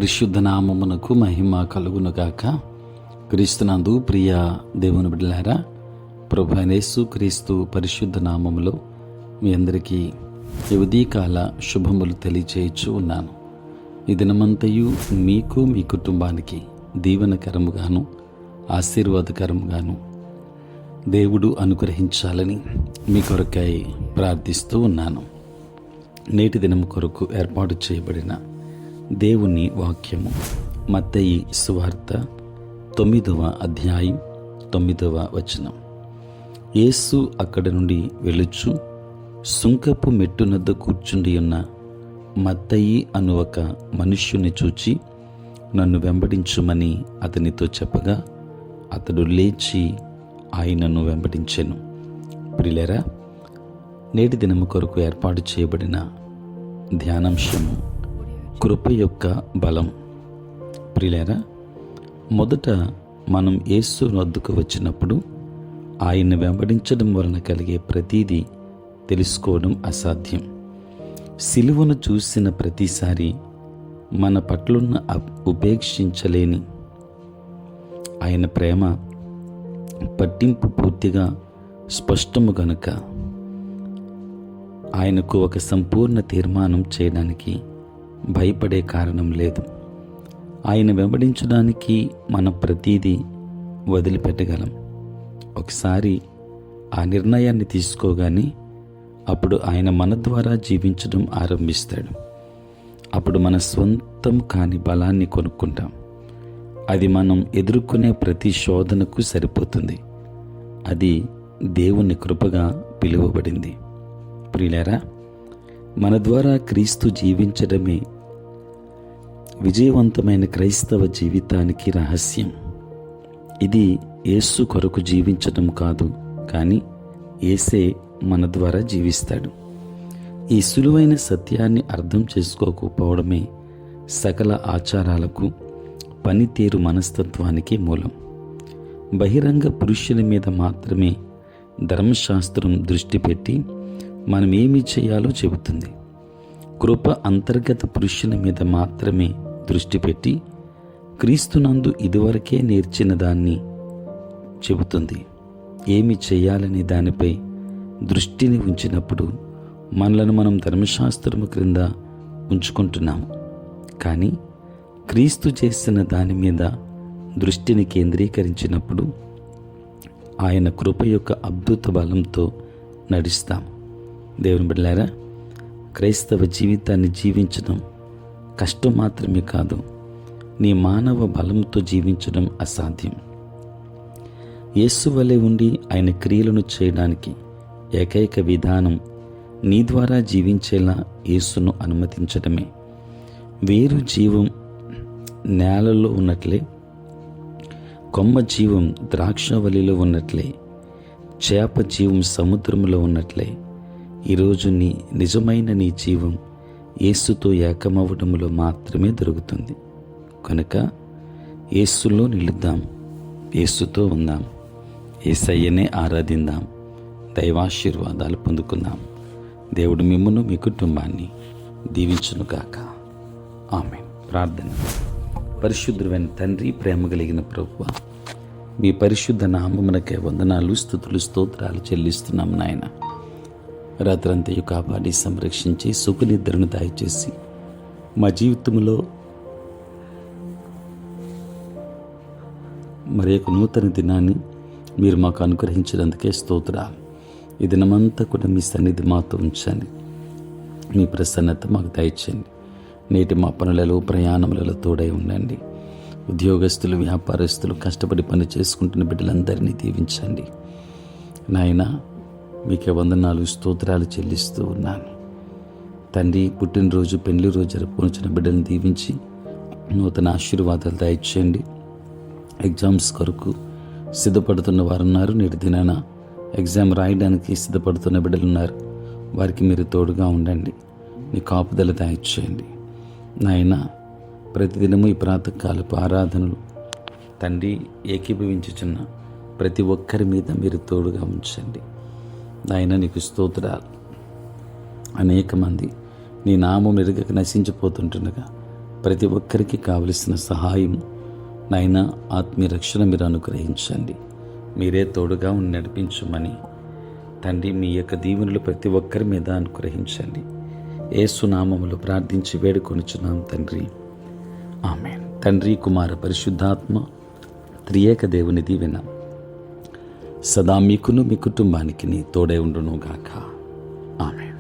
పరిశుద్ధ నామమునకు మహిమ కలుగునుగాక. క్రీస్తునందు ప్రియ దేవుని బిడ్డలారా, ప్రభు అయిన యేసు క్రీస్తు పరిశుద్ధ నామములో మీ అందరికీ ఈ ఉదయకాల శుభములు తెలియచేయచ్చు ఉన్నాను. ఈ దినమంతయు మీకు మీ కుటుంబానికి దీవెనకరముగాను ఆశీర్వాదకరముగాను దేవుడు అనుగ్రహించాలని మీ కొరకై ప్రార్థిస్తూ ఉన్నాను. నేటి దినము కొరకు ఏర్పాటు చేయబడిన దేవుని వాక్యము మత్తయి సువార్త 9వ అధ్యాయం 9వ వచనం. యేసు అక్కడి నుండి వెళ్ళుచు సుంకపు మెట్టునద్ద కూర్చుండి ఉన్న మత్తయి అను ఒక మనుష్యుని చూచి నన్ను వెంబడించుమని అతనితో చెప్పగా అతడు లేచి ఆయనను వెంబడించెను. ప్రియులారా, నేటి దినము కొరకు ఏర్పాటు చేయబడిన ధ్యానాంశము కృప యొక్క బలం. ప్రియులారా, మొదట మనం యేసు వద్దకు వచ్చినప్పుడు ఆయన్ని వెంబడించడం వలన కలిగే ప్రతీదీ తెలుసుకోవడం అసాధ్యం. సిలువను చూసిన ప్రతిసారి మన పట్లున్న ఉపేక్షించలేని ఆయన ప్రేమ పట్టింపు పూర్తిగా స్పష్టము గనుక ఆయనకు ఒక సంపూర్ణ తీర్మానం చేయడానికి భయపడే కారణం లేదు. ఆయన వెంబడించడానికి మన ప్రతీదీ వదిలిపెట్టగలం. ఒకసారి ఆ నిర్ణయాన్ని తీసుకోగానే అప్పుడు ఆయన మన ద్వారా జీవించడం ఆరంభిస్తాడు. అప్పుడు మన స్వంతం కాని బలాన్ని కొనుక్కుంటాం. అది మనం ఎదుర్కొనే ప్రతి శోధనకు సరిపోతుంది. అది దేవుని కృపగా పిలువబడింది. ప్రియులారా, మన ద్వారా క్రీస్తు జీవించడమే విజయవంతమైన క్రైస్తవ జీవితానికి రహస్యం. ఇది యేసు కొరకు జీవించడం కాదు, కానీ యేసే మన ద్వారా జీవిస్తాడు. ఈ సులువైన సత్యాన్ని అర్థం చేసుకోకపోవడమే సకల ఆచారాలకు, పనితీరు మనస్తత్వానికి మూలం. బహిరంగ పురుషుని మీద మాత్రమే ధర్మశాస్త్రం దృష్టి పెట్టి మనం ఏమి చేయాలో చెబుతుంది. కృప అంతర్గత పురుషుని మీద మాత్రమే దృష్టి పెట్టి క్రీస్తునందు ఇదివరకే నేర్చిన దాన్ని చెబుతుంది. ఏమి చేయాలని దానిపై దృష్టిని ఉంచినప్పుడు మనలను మనం ధర్మశాస్త్రము క్రింద ఉంచుకుంటున్నాము. కానీ క్రీస్తు చేసిన దాని మీద దృష్టిని కేంద్రీకరించినప్పుడు ఆయన కృప యొక్క అద్భుత బలంతో నడుస్తాము. దేవుని బిడ్డలారా, క్రైస్తవ జీవితాన్ని జీవించడం కష్టం మాత్రమే కాదు, నీ మానవ బలంతో జీవించడం అసాధ్యం. యేసు వలె ఉండి ఆయన క్రియలను చేయడానికి ఏకైక విధానం నీ ద్వారా జీవించేలా యేసును అనుమతించడమే. వేరు జీవం నేలలో ఉన్నట్లే, కొమ్మ జీవం ద్రాక్షవల్లిలో ఉన్నట్లే, చేప జీవం సముద్రంలో ఉన్నట్లే ఈరోజు నిజమైన నీ జీవం యేసుతో ఏకమవ్వడంలో మాత్రమే దొరుకుతుంది. కనుక యేసులో నిలుద్దాం, యేసుతో ఉందాం, యేసయ్యనే ఆరాధిందాం, దైవాశీర్వాదాలు పొందుకుందాం. దేవుడు మిమ్మును మీ కుటుంబాన్ని దీవించునుగాక. ఆమేన్. ప్రార్థన. పరిశుద్ధుడైన తండ్రి, ప్రేమ కలిగిన ప్రభువా, మీ పరిశుద్ధ నామమునకే వందనాలు, స్తుతులు, స్తోత్రాలు చెల్లిస్తున్నాం నాయన. రాత్రంతయు కాపాడి సంరక్షించి సుఖనిద్రను దయచేసి మా జీవితంలో మరి ఒక నూతన దినాన్ని మీరు మాకు అనుగ్రహించినందుకే స్తోత్రాలు. ఈ దినమంతా కూడా మీ సన్నిధి మాతో ఉంచండి. మీ ప్రసన్నత మాకు దయచేయండి. నేటి మా పనులలో, ప్రయాణములలో తోడై ఉండండి. ఉద్యోగస్తులు, వ్యాపారస్తులు, కష్టపడి పని చేసుకుంటున్న బిడ్డలందరినీ దీవించండి నాయన. మీకే వందనాలు, స్తోత్రాలు చెల్లిస్తూ ఉన్నాను తండ్రి. పుట్టినరోజు, పెళ్లి రోజు జరుపుకొనిచిన బిడ్డలను దీవించి నూతన ఆశీర్వాదాలు దయచేయండి. ఎగ్జామ్స్ కొరకు సిద్ధపడుతున్న వారు ఉన్నారు. నేటి దినాన ఎగ్జామ్ రాయడానికి సిద్ధపడుతున్న బిడ్డలు ఉన్నారు. వారికి మీరు తోడుగా ఉండండి. మీ కాపుదల దయచేయండి నాయన. ప్రతిదినము ఈ ప్రాతకాలపు ఆరాధనలు తండ్రి ఏకీభవించుచున్న ప్రతి ఒక్కరి మీద మీరు తోడుగా ఉంచండి నాయన. నీకు స్తోత్రాలు. అనేక మంది నీ నామం ఎరుగక నశించిపోతుంటుండగా ప్రతి ఒక్కరికి కావలసిన సహాయం నాయన, ఆత్మీయ రక్షణ మీరు అనుగ్రహించండి. మీరే తోడుగా ఉండి నడిపించమని తండ్రి, మీ యొక్క దీవెనలు ప్రతి ఒక్కరి మీద అనుగ్రహించండి. యేసు నామములో ప్రార్థించి వేడుకొనుచున్నాం తండ్రి, ఆమేన్. తండ్రి, కుమార, పరిశుద్ధాత్మ త్రియేక దేవుని దీవెన సదా మీకును మీ కుటుంబానికి తోడై ఉండును గాక. ఆమేన్.